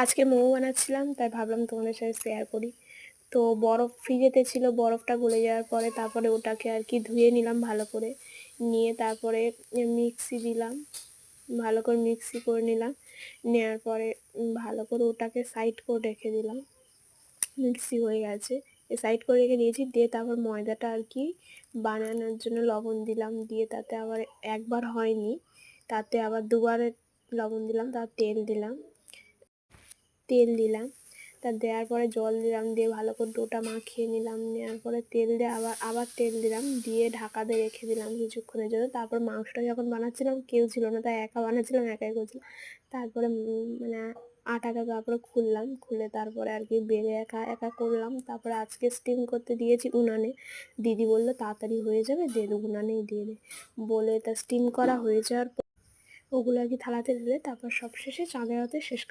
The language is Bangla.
আজকে মোমো বানাচ্ছিলাম, তাই ভাবলাম তোমাদের সাথে শেয়ার করি। তো বরফ ফ্রিজেতে ছিল, বরফটা গলে যাওয়ার পরে তারপরে ওটাকে আর কি ধুয়ে নিলাম ভালো করে। নিয়ে তারপরে মিক্সি দিলাম, ভালো করে মিক্সি করে নিলাম। নেওয়ার পরে ভালো করে ওটাকে সাইড করে রেখে দিলাম। মিক্সি হয়ে গেছে, সাইড করে রেখে দিয়েছি। দিয়ে তারপর ময়দাটা আর কি বানানোর জন্য লবণ দিলাম, দিয়ে তাতে আবার একবার হয়নি, তাতে আবার দুবারে লবণ দিলাম, তারপর তেল দিলাম, তা দেওয়ার পরে জল দিলাম, দিয়ে ভালো করে ডোটা মাখিয়ে নিলাম। নেওয়ার পরে তেল দিয়ে আবার তেল দিলাম, দিয়ে ঢাকা দিয়ে রেখে দিলাম কিছুক্ষণের জন্য। তারপর মাংসটা যখন বানাচ্ছিলাম কেউ ছিল না, তাই একা বানাচ্ছিলাম, একাই করছিলাম। তারপরে মানে আটাটা তারপরে খুলে তারপরে আর কি বেলে একা একা করলাম। তারপরে আজকে স্টিম করতে দিয়েছি উনানে। দিদি বললো তাড়াতাড়ি হয়ে যাবে, দিয়ে উনানেই দিয়ে দে বলে, তা স্টিম করা হয়ে যাওয়ার পর ওগুলো আর কি থালাতে দিলে তারপর সব শেষে চাঁদের হাতে শেষ করে